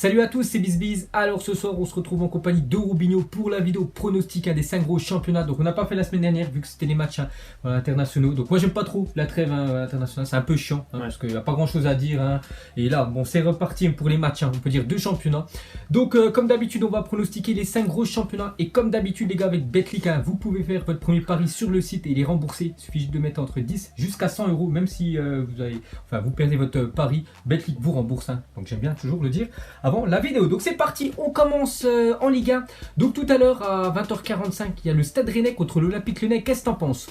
Salut à tous, c'est BizBiz. Alors ce soir, on se retrouve en compagnie de Robinho pour la vidéo pronostic des 5 gros championnats. Donc on n'a pas fait la semaine dernière vu que c'était les matchs internationaux. Donc moi j'aime pas trop la trêve internationale, c'est un peu chiant parce qu'il n'y a pas grand chose à dire. Et là, bon, c'est reparti pour les matchs, on peut dire 2 championnats. Donc comme d'habitude, on va pronostiquer les 5 gros championnats. Et comme d'habitude les gars, avec Betclic, vous pouvez faire votre premier pari sur le site et les rembourser. Il suffit juste de mettre entre 10 jusqu'à 100 euros, même si vous perdez votre pari, Betclic vous rembourse. Donc j'aime bien toujours le dire avant la vidéo. Donc c'est parti, on commence en Ligue 1. Donc tout à l'heure à 20h45, il y a le Stade Rennais contre l'Olympique Lyonnais. Qu'est-ce que t'en penses?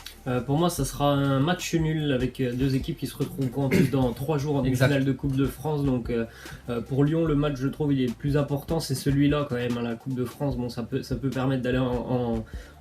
Pour moi, ça sera un match nul avec deux équipes qui se retrouveront en plus dans 3 jours en finale de Coupe de France. Donc pour Lyon, le match, je trouve, il est le plus important, c'est celui-là quand même. La Coupe de France, bon, ça peut permettre d'aller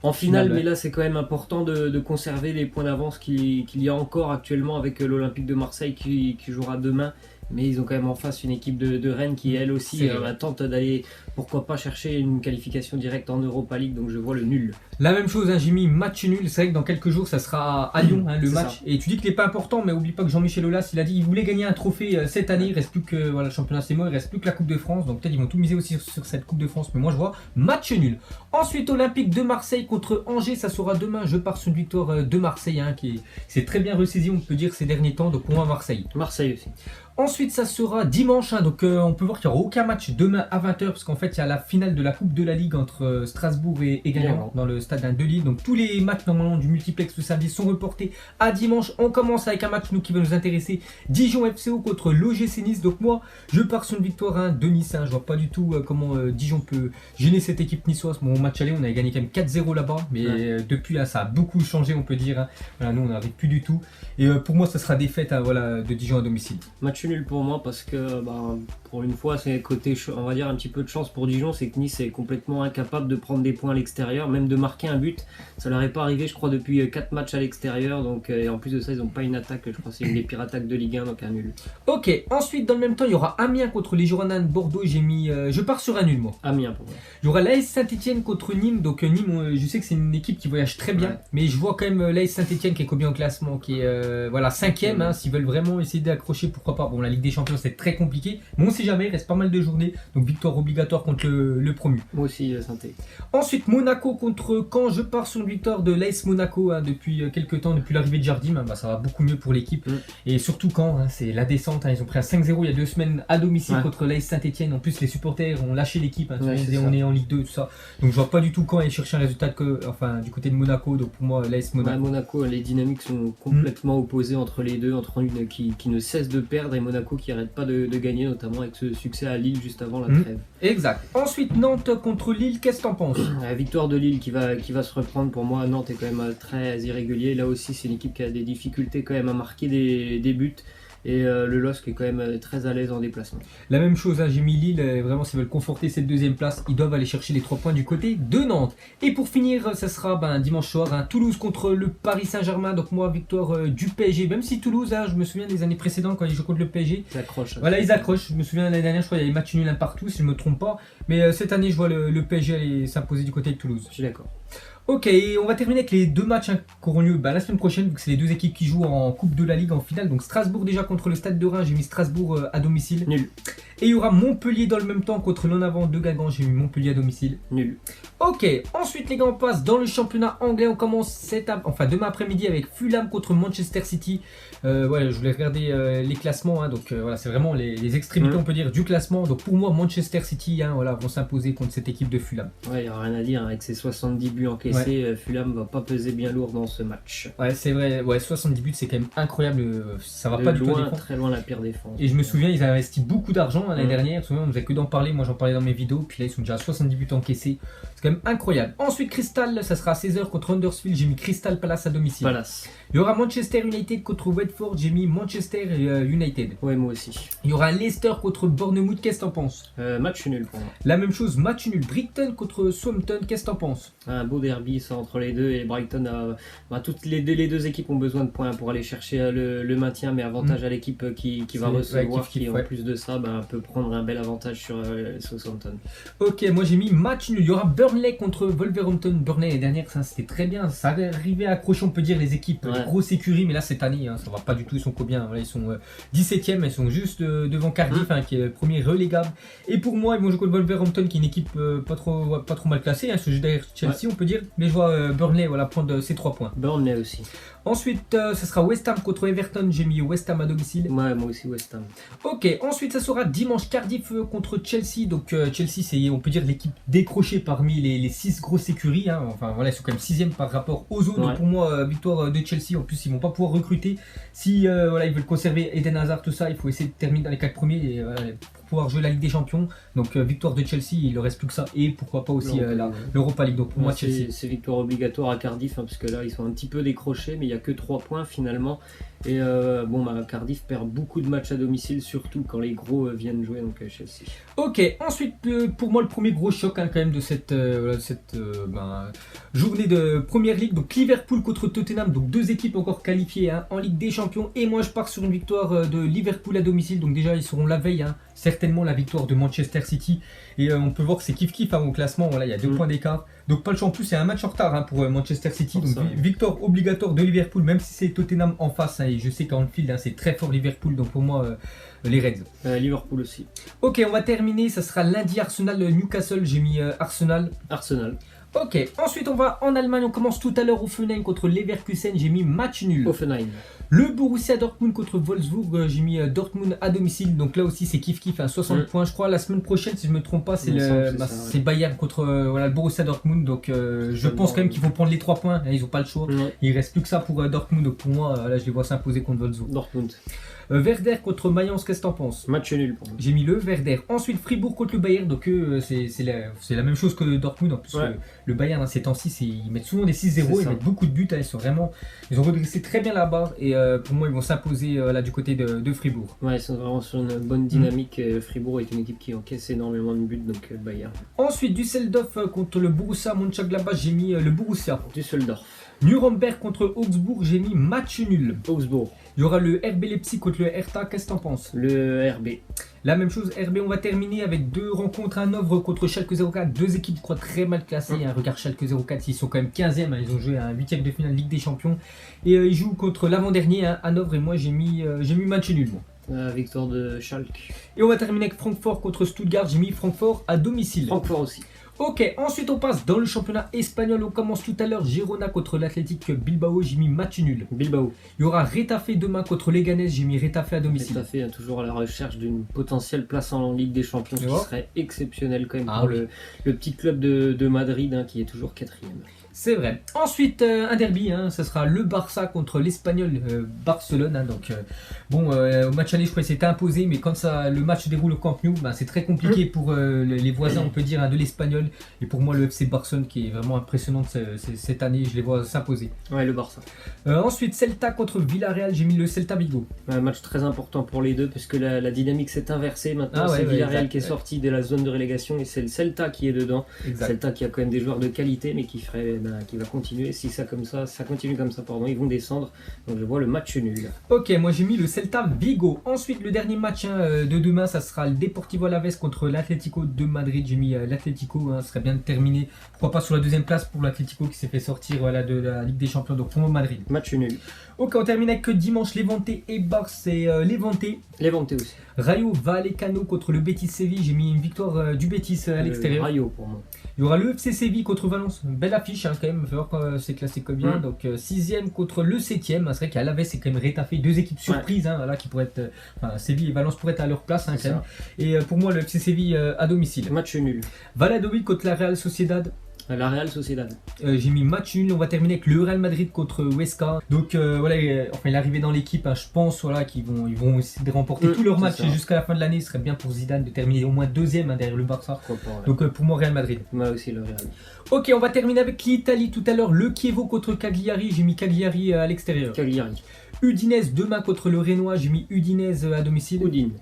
en finale, mais là c'est quand même important de conserver les points d'avance qu'il y a encore actuellement avec l'Olympique de Marseille qui jouera demain. Mais ils ont quand même en face une équipe de Rennes qui elle aussi tente d'aller, pourquoi pas, chercher une qualification directe en Europa League. Donc je vois le nul. La même chose, j'ai mis match nul. C'est vrai que dans quelques jours ça sera à Lyon le match. Ça. Et tu dis qu'il n'est pas important, mais oublie pas que Jean-Michel Aulas il a dit qu'il voulait gagner un trophée cette année. Il reste plus que le championnat c'est mort, il reste plus que la Coupe de France. Donc peut-être ils vont tout miser aussi sur cette Coupe de France. Mais moi je vois match nul. Ensuite Olympique de Marseille contre Angers, ça sera demain. Je pars sur une victoire de Marseille qui s'est très bien ressaisi, on peut dire, ces derniers temps. Donc pour moi Marseille. Marseille aussi. Ensuite, ça sera dimanche, donc on peut voir qu'il n'y aura aucun match demain à 20h, parce qu'en fait, il y a la finale de la Coupe de la Ligue entre Strasbourg et Guingamp dans le stade de Lille. Donc tous les matchs normalement du multiplex le samedi sont reportés à dimanche. On commence avec un match qui va nous intéresser, Dijon FCO contre l'OGC Nice. Donc moi, je pars sur une victoire de Nice. Je vois pas du tout comment Dijon peut gêner cette équipe niçoise. Bon, au match aller, on avait gagné quand même 4-0 là-bas, mais depuis, ça a beaucoup changé, on peut dire. Nous, on n'arrive plus du tout. Et pour moi, ça sera défaite de Dijon à domicile. Match nul pour moi parce que pour une fois c'est côté, on va dire, un petit peu de chance pour Dijon, c'est que Nice est complètement incapable de prendre des points à l'extérieur, même de marquer un but. Ça leur est pas arrivé, je crois, depuis 4 matchs à l'extérieur. Donc et en plus de ça, ils n'ont pas une attaque, je crois que c'est une des pires attaques de Ligue 1, donc un nul. Ok, ensuite dans le même temps il y aura Amiens contre les Girondins de Bordeaux. Je pars sur un nul moi. Amiens pour moi. Il y aura l'AS Saint-Etienne contre Nîmes. Donc Nîmes, je sais que c'est une équipe qui voyage très bien, mais je vois quand même l'AS Saint-Etienne qui est combien au classement, qui est 5ème. S'ils veulent vraiment essayer d'accrocher, pourquoi pas. Bon, la Ligue des Champions c'est très compliqué, mais on sait jamais, il reste pas mal de journées, donc victoire obligatoire contre le promu. Moi aussi Saint-Etienne. Ensuite Monaco contre Caen, je pars sur une victoire de l'AS Monaco depuis quelques temps, depuis l'arrivée de Jardim. Ça va beaucoup mieux pour l'équipe, et surtout Caen, c'est la descente. Ils ont pris un 5-0 il y a 2 semaines à domicile contre l'AS Saint-Etienne. En plus les supporters ont lâché l'équipe, on est en Ligue 2 tout ça, donc je vois pas du tout Caen aller chercher un résultat du côté de Monaco. Donc pour moi l'AS Monaco. Monaco, les dynamiques sont complètement opposées entre les deux, entre une qui ne cesse de perdre et Monaco qui arrête pas de gagner, notamment avec ce succès à Lille juste avant la trêve. Exact. Ensuite Nantes contre Lille, qu'est-ce que t'en penses? La victoire de Lille qui va se reprendre. Pour moi, Nantes est quand même très irrégulier. Là aussi, c'est une équipe qui a des difficultés quand même à marquer des buts. Et le LOSC est quand même très à l'aise en déplacement. La même chose, j'ai mis Lille, vraiment s'ils veulent conforter cette 2ème place, ils doivent aller chercher les 3 points du côté de Nantes. Et pour finir, ça sera dimanche soir, Toulouse contre le Paris Saint-Germain. Donc moi, victoire du PSG, même si Toulouse, je me souviens des années précédentes quand ils jouent contre le PSG. Ils accrochent. Voilà, ils accrochent. Je me souviens l'année dernière, je crois qu'il y avait match nul un partout, si je ne me trompe pas. Mais cette année, je vois le PSG aller s'imposer du côté de Toulouse. Je suis d'accord. Ok, et on va terminer avec les 2 matchs qui auront lieu la semaine prochaine, vu que c'est les 2 équipes qui jouent en Coupe de la Ligue en finale. Donc Strasbourg déjà contre le Stade de Reims, j'ai mis Strasbourg à domicile. Nul. Et il y aura Montpellier dans le même temps contre l'En-Avant de Guingamp, j'ai mis Montpellier à domicile. Nul. Ok, ensuite les gars, on passe dans le championnat anglais. On commence demain après-midi avec Fulham contre Manchester City. Je voulais regarder les classements, donc c'est vraiment les extrémités, on peut dire, du classement. Donc pour moi, Manchester City vont s'imposer contre cette équipe de Fulham. Ouais, il n'y a rien à dire, avec ses 70 buts encaissés, Fulham va pas peser bien lourd dans ce match. Ouais, c'est vrai, 70 buts, c'est quand même incroyable. Ça va pas du tout loin, très loin la pire défense. Et je me souviens, ils avaient investi beaucoup d'argent l'année dernière. Souvent, on ne faisait que d'en parler. Moi, j'en parlais dans mes vidéos. Puis là, ils sont déjà à 70 buts encaissés. C'est quand même incroyable. Ensuite, Crystal, ça sera à 16h contre Huddersfield. J'ai mis Crystal Palace à domicile. Palace. Il y aura Manchester United contre Watford. J'ai mis Manchester United. Ouais, moi aussi. Il y aura Leicester contre Bournemouth. Qu'est-ce que t'en penses? Match nul pour moi. La même chose, match nul. Brighton contre Southampton. Qu'est-ce que t'en penses? Un beau derby ça, entre les deux. Et Brighton toutes les 2 équipes ont besoin de points pour aller chercher le maintien, mais avantage à l'équipe qui va recevoir, qui en plus de ça peut prendre un bel avantage sur Southampton. Ok, moi j'ai mis match nul. Il y aura Burnley contre Wolverhampton. Burnley l'année dernière, ça c'était très bien. Ça arrivait à accrocher, on peut dire, les équipes, les grosses écuries, mais là cette année, ça va pas du tout. Ils sont combien? Voilà, ils sont 17e, ils sont juste devant Cardiff, qui est le premier relégable. Et pour moi, ils vont jouer contre Wolverhampton, qui est une équipe pas trop mal classée, ce jeu derrière Chelsea, on peut dire. Mais je vois Burnley prendre ses 3 points. Burnley aussi. Ensuite, ce sera West Ham contre Everton. J'ai mis West Ham à domicile. Ouais, moi aussi West Ham. Ok, ensuite ça sera dimanche Cardiff contre Chelsea. Donc Chelsea, c'est, on peut dire, l'équipe décrochée parmi les 6 grosses écuries. Enfin voilà, ils sont quand même 6e par rapport aux autres. Donc pour moi, victoire de Chelsea. En plus, ils vont pas pouvoir recruter. Si ils veulent conserver Eden Hazard, tout ça, il faut essayer de terminer dans les 4 premiers et, pour pouvoir jouer la Ligue des Champions. Donc victoire de Chelsea, il ne reste plus que ça. Et pourquoi pas aussi l'Europa League. Donc pour moi, Chelsea. C'est victoire obligatoire à Cardiff, parce que là, ils sont un petit peu décrochés, mais il n'y a que 3 points finalement. Et Cardiff perd beaucoup de matchs à domicile, surtout quand les gros viennent jouer, donc Chelsea. Ok, ensuite pour moi le premier gros choc quand même de cette journée de Première Ligue. Donc Liverpool contre Tottenham, donc 2 équipes encore qualifiées en Ligue des Champions. Et moi je pars sur une victoire de Liverpool à domicile. Donc déjà ils seront la veille, certainement la victoire de Manchester City. Et on peut voir que c'est kiff-kiff au classement, voilà, il y a 2 points d'écart. Donc pas le choix, en plus c'est un match en retard pour Manchester City. Donc victoire obligatoire de Liverpool, même si c'est Tottenham en face. Et je sais qu'en field c'est très fort Liverpool, donc pour moi les Reds. Liverpool aussi. Ok, on va terminer, ça sera lundi Arsenal Newcastle, j'ai mis Arsenal. Ok, ensuite on va en Allemagne, on commence tout à l'heure Offenheim contre Leverkusen, j'ai mis match nul. Offenheim. Le Borussia Dortmund contre Wolfsburg, j'ai mis Dortmund à domicile, donc là aussi c'est kiff-kiff, 60 points. Je crois la semaine prochaine, si je ne me trompe pas, c'est Bayern contre le Borussia Dortmund, donc je pense quand même qu'il faut prendre les 3 points, ils n'ont pas le choix. Il reste plus que ça pour Dortmund, donc pour moi, là je les vois s'imposer contre Wolfsburg. Dortmund. Werder contre Mayence, qu'est-ce que t'en penses? Match nul pour moi. J'ai mis le Werder. Ensuite Fribourg contre le Bayern, donc c'est la même chose que Dortmund. En plus le Bayern ces temps-ci, ils mettent souvent des 6-0, ils mettent beaucoup de buts, ils ont redressé très bien la barre et pour moi ils vont s'imposer du côté de Fribourg. Ouais, ils sont vraiment sur une bonne dynamique. Fribourg est une équipe qui encaisse énormément de buts, donc Bayern. Ensuite Düsseldorf contre le Borussia Mönchengladbach, j'ai mis le Borussia. Düsseldorf. Nuremberg contre Augsbourg, j'ai mis match nul. Augsbourg. Il y aura le RB Leipzig contre le Hertha, qu'est-ce que t'en penses? Le RB. La même chose, RB, on va terminer avec 2 rencontres à Hanovre contre Schalke 04. 2 équipes, je crois, très mal classées. Regarde Schalke 04, ils sont quand même 15e. Ils ont joué à un 8e de finale Ligue des Champions. Et ils jouent contre l'avant-dernier, Hanovre. Et moi, j'ai mis match nul. Victoire de Schalke. Et on va terminer avec Francfort contre Stuttgart. J'ai mis Francfort à domicile. Francfort aussi. Ok, ensuite on passe dans le championnat espagnol. On commence tout à l'heure Girona contre l'Athletic Bilbao, j'ai mis match nul. Bilbao. Il y aura Retafe demain contre Leganés, j'ai mis Retafe à domicile. Retafe toujours à la recherche d'une potentielle place en Ligue des Champions, qui serait exceptionnelle quand même pour le petit club de Madrid, qui est toujours 4e. C'est vrai. Ensuite, un derby, ça sera le Barça contre l'Espagnol Barcelone. Au match aller, je crois que c'était imposé, mais quand le match se déroule au Camp Nou, c'est très compliqué pour les voisins, on peut dire, de l'Espagnol. Et pour moi, le FC Barcelone, qui est vraiment impressionnant cette année, je les vois s'imposer. Ouais, le Barça. Ensuite, Celta contre Villarreal, j'ai mis le Celta Vigo. Un match très important pour les deux, parce que la dynamique s'est inversée. Maintenant, c'est Villarreal qui est sorti de la zone de relégation, et c'est le Celta qui est dedans. Exact. Celta qui a quand même des joueurs de qualité, mais qui va continuer. Si ça continue comme ça, ils vont descendre. Donc je vois le match nul. Ok, moi j'ai mis le Celta Vigo. Ensuite, le dernier match de demain, ça sera le Deportivo Alavés contre l'Atlético de Madrid. J'ai mis l'Atlético, ce serait bien de terminer. Pourquoi pas sur la 2e place pour l'Atlético qui s'est fait sortir de la Ligue des Champions. Donc pour moi, Madrid. Match nul. Ok, on termine avec dimanche Levante et Barça. C'est Levante. Levante aussi. Rayo Vallecano contre le Betis Séville. J'ai mis une victoire du Betis à l'extérieur. Rayo pour moi. Il y aura le FC Séville contre Valence. Une belle affiche quand même. Il faut voir quand c'est classé combien. Donc 6e contre le 7e. C'est vrai qu'à la c'est quand même Retafe. 2 équipes surprises qui pourraient être. Séville et Valence pourraient être à leur place quand même. Et pour moi, le FC Séville à domicile. Match nul. Valladolid contre la Real Sociedad. La Real Sociedad. J'ai mis match nul. On va terminer avec le Real Madrid contre Huesca. Donc il est arrivé dans l'équipe. Je pense qu'ils vont essayer de remporter tous leurs matchs jusqu'à la fin de l'année. Ce serait bien pour Zidane de terminer au moins 2e derrière le Barça. Donc pour moi, Real Madrid. Moi aussi, le Real. Ok, on va terminer avec l'Italie tout à l'heure. Le Chievo contre Cagliari. J'ai mis Cagliari à l'extérieur. Cagliari. Udinese demain contre le Renoir. J'ai mis Udinese à domicile. Udine.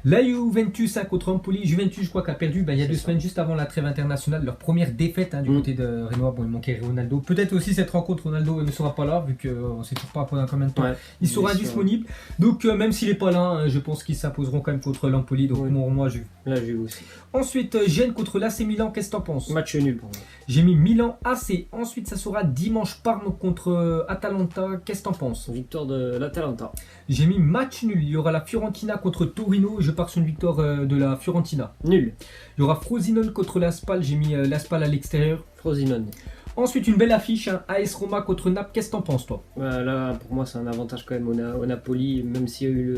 La Juventus contre Empoli. Juventus, je crois, qui a perdu il y a 2 semaines, juste avant la trêve internationale, leur première défaite du côté de Renoir. Bon, il manquait Ronaldo. Peut-être aussi cette rencontre, Ronaldo ne sera pas là, vu qu'on ne sait toujours pas pendant combien de temps il sera indisponible. Donc, même s'il n'est pas là, je pense qu'ils s'imposeront quand même contre l'Empoli. Donc, pour moi, Juve. Là, Juve aussi. Ensuite, Gênes contre l'AC Milan. Qu'est-ce que t'en penses? Match nul pour moi. J'ai mis Milan AC. Ensuite, ça sera dimanche Parme contre Atalanta. Qu'est-ce que t'en penses? Victoire de l'Atalanta. J'ai mis match nul. Il y aura la Fiorentina contre Torino. Je pars sur une victoire de la Fiorentina. Nul. Il y aura Frosinone contre l'Aspal. J'ai mis l'Aspal à l'extérieur. Frosinone. Ensuite, une belle affiche. AS Roma contre Naples. Qu'est-ce que t'en penses, toi? Là, pour moi, c'est un avantage quand même au Napoli. Même s'il y a eu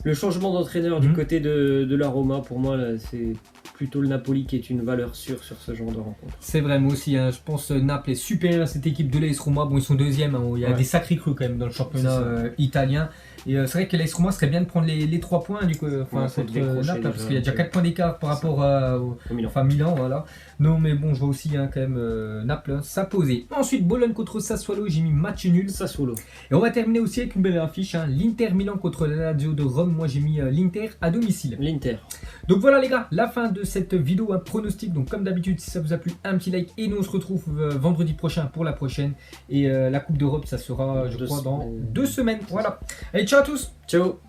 le changement d'entraîneur du côté de la Roma, pour moi, c'est plutôt le Napoli qui est une valeur sûre sur ce genre de rencontre. C'est vrai, moi aussi. Je pense Naples est supérieur à cette équipe de l'AS Roma. Bon, ils sont deuxième. Il y a des sacrés crus quand même dans le championnat italien. Et c'est vrai que l'AS Roma serait bien de prendre les 3 points du coup, contre Naples, parce qu'il y a déjà 4 points d'écart par rapport au Milan. Voilà. Non, mais bon, je vois aussi quand même Naples s'imposer. Ensuite, Bologne contre Sassuolo, j'ai mis match nul. Sassuolo. Et on va terminer aussi avec une belle affiche, l'Inter Milan contre la Lazio de Rome. Moi, j'ai mis l'Inter à domicile. L'Inter. Donc voilà les gars, la fin de cette vidéo, un pronostic. Donc comme d'habitude, si ça vous a plu, un petit like. Et nous, on se retrouve vendredi prochain pour la prochaine. Et la Coupe d'Europe, ça sera, je crois, dans 2 semaines. Voilà. Allez, ciao à tous. Ciao.